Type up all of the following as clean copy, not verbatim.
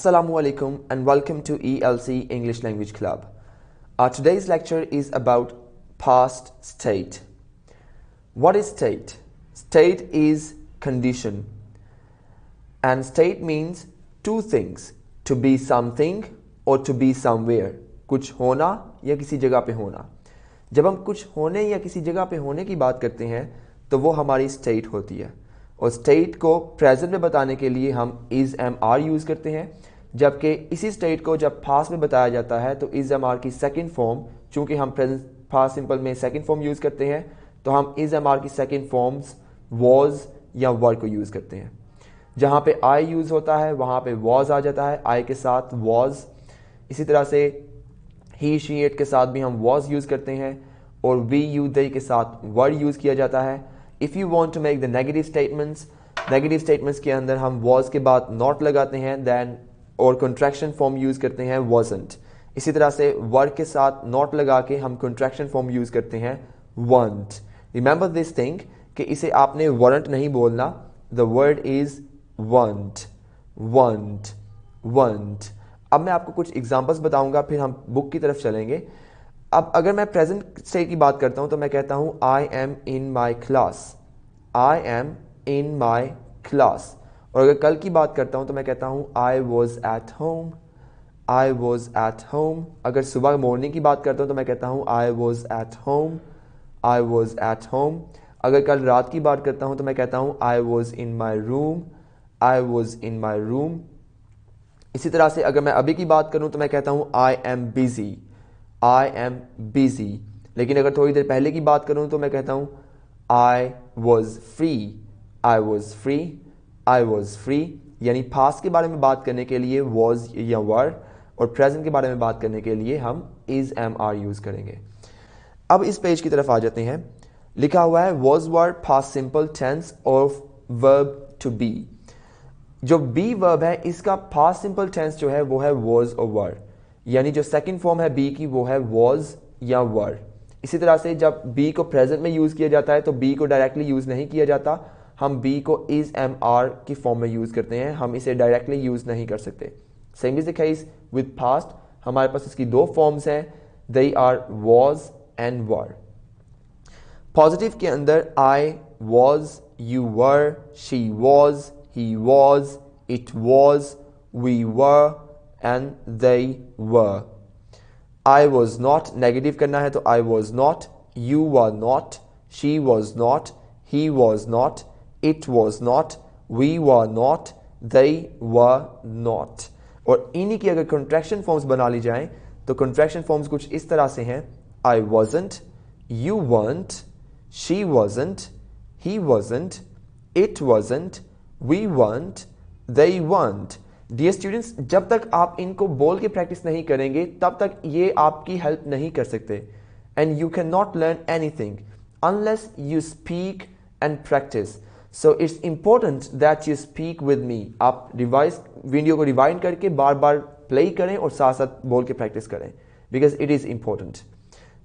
Assalamu alaikum and welcome to ELC English Language Club. Our today's lecture is about past state. What is state? State is condition. And state means two things, to be something or to be somewhere. कुछ होना या किसी जगह पे होना. जब हम कुछ होने या किसी जगह पे होने की बात करते हैं तो वो हमारी स्टेट होती है. और स्टेट को प्रेजेंट में बताने के लिए हम इज एम आर यूज़ करते हैं, जबकि इसी स्टेट को जब पास्ट में बताया जाता है तो इज एम आर की सेकंड फॉर्म, चूंकि हम प्रेजेंट पास्ट सिंपल में सेकंड फॉर्म यूज़ करते हैं तो हम इज एम आर की सेकंड फॉर्म्स वॉज या वर को यूज़ करते हैं. जहाँ पे आई यूज़ होता है वहाँ पे वॉज आ जाता है, आई के साथ वॉज. इसी तरह से ही शी इट के साथ भी हम वॉज यूज़ करते हैं और वी यू दे के साथ वर यूज़ किया जाता है. If you want to make the negative statements के अंदर हम वॉज के बाद नॉट लगाते हैं देन, और कंट्रैक्शन फॉर्म यूज़ करते हैं wasn't. इसी तरह से वर के साथ नॉट लगा के हम कंट्रैक्शन फॉर्म यूज़ करते हैं want. रिमेंबर दिस थिंग कि इसे आपने weren't नहीं बोलना. The word is want. अब मैं आपको कुछ एग्जांपल्स बताऊंगा, फिर हम बुक की तरफ चलेंगे. अब अगर मैं प्रेजेंट स्टेट की बात करता हूं तो मैं कहता हूं I am in my class. I am in my class. और अगर कल की बात करता हूं तो मैं कहता हूं I was at home. I was at home. अगर सुबह मॉर्निंग की बात करता हूं तो मैं कहता हूं I was at home. I was at home. अगर कल रात की बात करता हूं तो मैं कहता हूं I was in my room. I was in my room. इसी तरह से अगर मैं अभी की बात करूं तो मैं कहता हूं I am busy. I am busy. लेकिन अगर थोड़ी देर पहले की बात करूं तो मैं कहता हूं I was free. I was free. I was free. यानी पास्ट के बारे में बात करने के लिए वॉज या वर, और प्रेजेंट के बारे में बात करने के लिए हम इज एम आर यूज करेंगे. अब इस पेज की तरफ आ जाते हैं. लिखा हुआ है was were past simple tense of verb to be. जो बी वर्ब है इसका पास्ट सिंपल टेंस जो है वो है वॉज और वर, यानी जो सेकंड फॉर्म है बी की वो है वॉज या वर. इसी तरह से जब बी को प्रेजेंट में यूज किया जाता है तो बी को डायरेक्टली यूज नहीं किया जाता, हम बी को इज एम आर की फॉर्म में यूज करते हैं, हम इसे डायरेक्टली यूज नहीं कर सकते. Same is the case with past. हमारे पास इसकी दो फॉर्म्स हैं, they are was and were. Positive के अंदर I was, you were, she was, he was, it was, we were, and they were. I was not, negative करना है तो I was not, you were not, she was not, he was not, it was not, we were not, they were not. और इन्हीं की अगर contraction forms बना ली जाएं तो contraction forms कुछ इस तरह से हैं. I wasn't, you weren't, she wasn't, he wasn't, it wasn't, we weren't, they weren't. Dear students, जब तक आप इनको बोल के प्रैक्टिस नहीं करेंगे तब तक ये आपकी हेल्प नहीं कर सकते. And you cannot learn anything unless you speak and practice. So it's important that you speak with me. आप वीडियो को रिवाइंड करके बार बार प्ले करें और साथ साथ बोल के प्रैक्टिस करें, because it is important.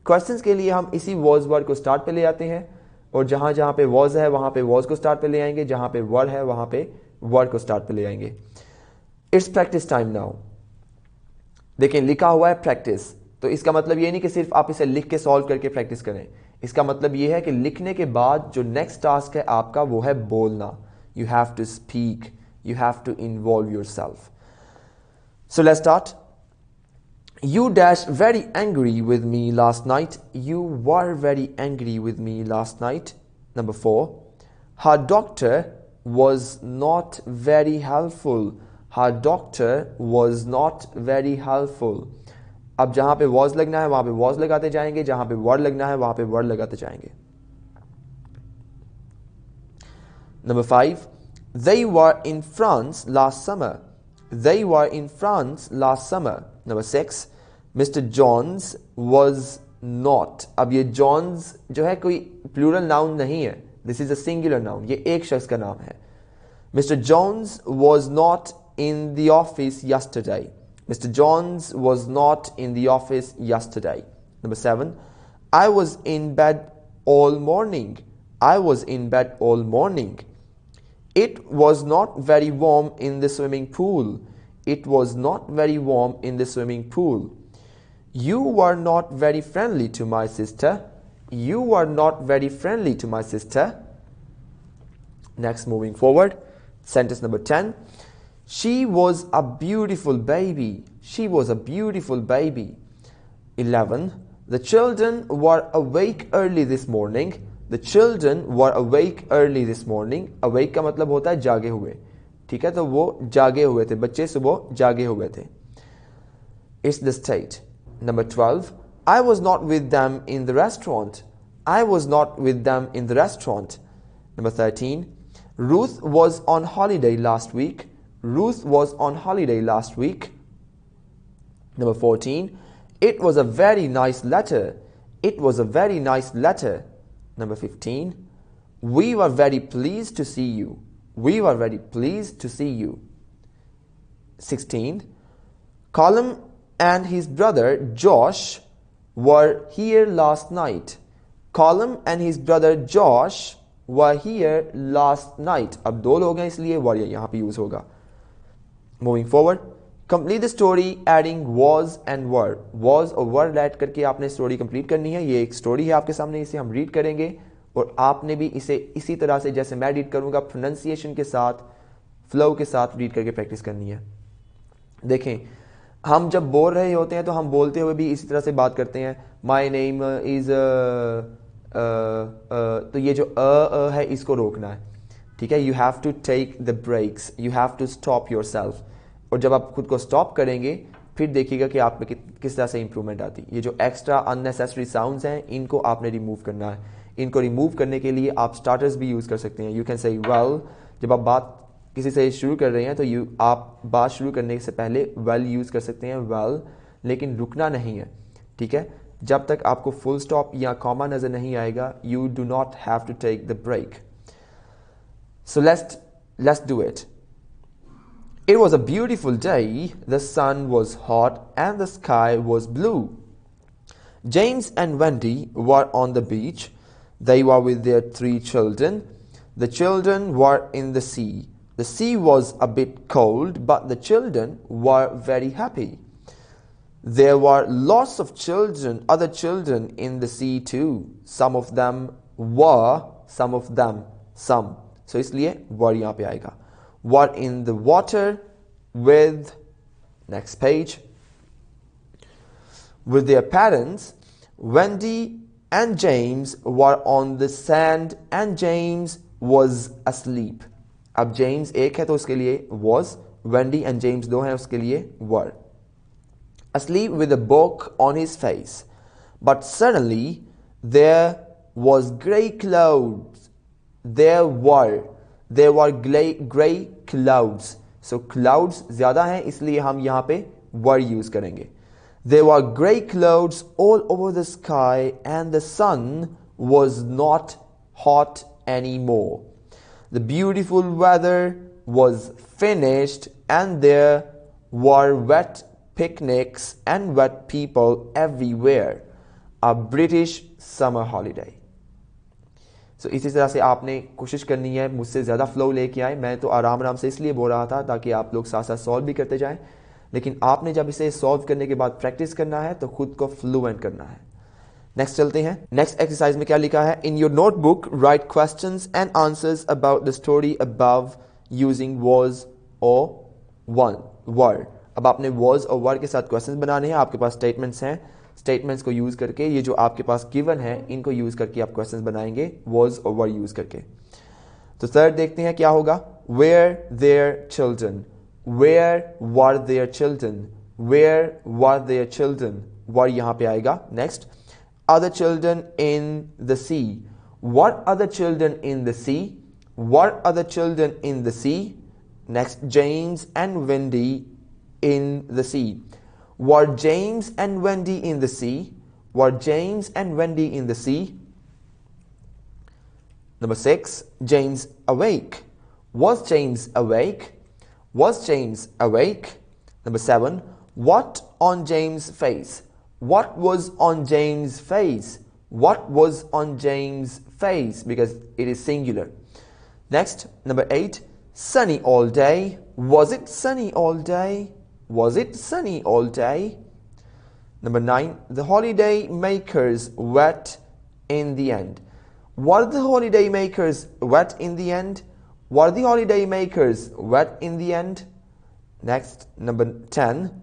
Questions के लिए हम इसी वॉज वर्ड को स्टार्ट पे ले आते हैं, और जहां जहां पे वॉज है वहां पे वॉज को स्टार्ट पे ले आएंगे, जहां पे वर है वहां पे वर्ड को स्टार्ट पे ले आएंगे. It's practice time now. देखें लिखा हुआ है प्रैक्टिस, तो इसका मतलब ये नहीं कि सिर्फ आप इसे लिख के सॉल्व करके प्रैक्टिस करें. इसका मतलब ये है कि लिखने के बाद जो नेक्स्ट टास्क है आपका वो है बोलना. You have to speak, you have to involve yourself. So let's start. You dash very angry with me last night. You were very angry with me last night. Number 4. Her doctor was not very helpful. Her doctor was not very helpful. अब जहां पे was लगना है वहां पे was लगाते जाएंगे, जहां पे were लगना है वहां पे were लगाते जाएंगे. Number 5. They were in France last summer. They were in France last summer. Number 6. Mr. Johns was not. अब ये Johns जो है कोई प्लूरल नाउन नहीं है, this is a singular noun, ये एक शख्स का नाम है. Mr. Johns was not in the office yesterday. Mr. Johns was not in the office yesterday. Number 7. I was in bed all morning. I was in bed all morning. It was not very warm in the swimming pool. It was not very warm in the swimming pool. You were not very friendly to my sister. You were not very friendly to my sister. Next, moving forward, sentence number 10. She was a beautiful baby. She was a beautiful baby. 11. The children were awake early this morning. The children were awake early this morning. Awake का मतलब होता है जागे हुए. ठीक है, तो वो जागे हुए थे, बच्चे सुबह जागे हुए थे. It's the state. Number 12. I was not with them in the restaurant. I was not with them in the restaurant. Number 13. Ruth was on holiday last week. Ruth was on holiday last week. Number 14. It was a very nice letter. It was a very nice letter. Number 15. We were very pleased to see you. We were very pleased to see you. 16. Colin and his brother Josh were here last night. Colin and his brother Josh were here last night. अब दो लोग हैं इसलिए were यहाँ पे use होगा. Moving forward, complete the story adding was and were. Was और were add करके आपने स्टोरी कंप्लीट करनी है. ये एक स्टोरी है आपके सामने, इसे हम रीड करेंगे और आपने भी इसे इसी तरह से जैसे मैं रीड करूंगा प्रोनाउंसिएशन के साथ, फ्लो के साथ रीड करके प्रैक्टिस करनी है. देखें, हम जब बोल रहे होते हैं तो हम बोलते हुए भी इसी तरह से बात करते हैं. माई नेम इज तो ये जो है इसको रोकना है. ठीक है, you have to take the breaks, you have to stop yourself. और जब आप खुद को स्टॉप करेंगे फिर देखिएगा कि आप में किस तरह से इंप्रूवमेंट आती. ये जो एक्स्ट्रा अननेसेसरी साउंड्स हैं इनको आपने रिमूव करना है. इनको रिमूव करने के लिए आप स्टार्टर्स भी यूज कर सकते हैं. You can say well. जब आप बात किसी से शुरू कर रहे हैं तो आप बात शुरू करने से पहले वेल यूज कर सकते हैं, वेल, लेकिन रुकना नहीं है. ठीक है, जब तक आपको फुल स्टॉप या कॉमा नजर नहीं आएगा you do not have to take the break. So let's do it. It was a beautiful day. The sun was hot and the sky was blue. James and Wendy were on the beach. They were with their 3 children. The children were in the sea. The sea was a bit cold, but the children were very happy. There were lots of children, other children in the sea too. Some of them were, some of them, some. So इसलिए were यहाँ पे आएगा. Were in the water with, next page, with their parents. Wendy and James were on the sand and James was asleep. अब James एक है तो उसके लिए was, Wendy and James दो हैं उसके लिए were. Asleep with a book on his face. But suddenly there was grey clouds. There were grey clouds. So clouds ज़्यादा हैं इसलिए हम यहाँ पे were यूज करेंगे. There were grey clouds all over the sky and the sun was not hot anymore. The beautiful weather was finished and there were wet picnics and wet people everywhere. A British summer holiday. So इसी तरह से आपने कोशिश करनी है मुझसे ज़्यादा flow लेके आए. मैं तो आराम से इसलिए बोल रहा था ताकि आप लोग साथ साथ सॉल्व भी करते जाएं, लेकिन आपने जब इसे सॉल्व करने के बाद प्रैक्टिस करना है तो खुद को फ्लुएंट करना है. नेक्स्ट चलते हैं. नेक्स्ट एक्सरसाइज में क्या लिखा है? In your notebook right questions and answers about the story above using was और वर. अब आपने वाज और वर के साथ क्वेश्चंस बनाने हैं. आपके पास स्टेटमेंट्स हैं. स्टेटमेंट्स को यूज करके ये जो आपके पास गिवन है इनको यूज करके आप क्वेश्चंस बनाएंगे वाज और वर यूज करके. तो थर्ड देखते हैं क्या होगा. Where there children. Where were there children. Where were there children. Were यहां पे आएगा. Next, other children in the sea. What other children in the sea? What other children in the sea? Next, James and Wendy in the sea. Were James and Wendy in the sea? Were James and Wendy in the sea? Number 6, James awake. Was James awake? Was James awake? Number 7, what on James' face? What was on James' face? What was on James' face? Because it is singular. Next, number 8, sunny all day. Was it sunny all day? Was it sunny all day? Number 9. The holiday makers wet in the end. Were the holiday makers wet in the end? Were the holiday makers wet in the end? Next, number 10.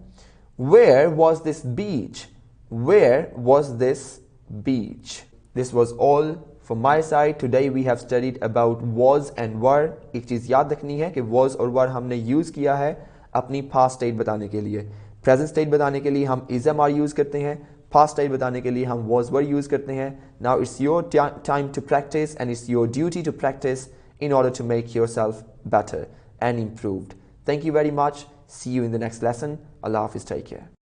Where was this beach? Where was this beach? This was all from my side. Today we have studied about was and were. एक चीज़ याद रखनी है कि was और were हमने use किया है अपनी past state बताने के लिए. Present state बताने के लिए हम is am are use करते हैं. Past state बताने के लिए हम was were use करते हैं. Now it's your time to practice, and it's your duty to practice in order to make yourself better and improved. Thank you very much. See you in the next lesson. Allah Hafiz. Take care.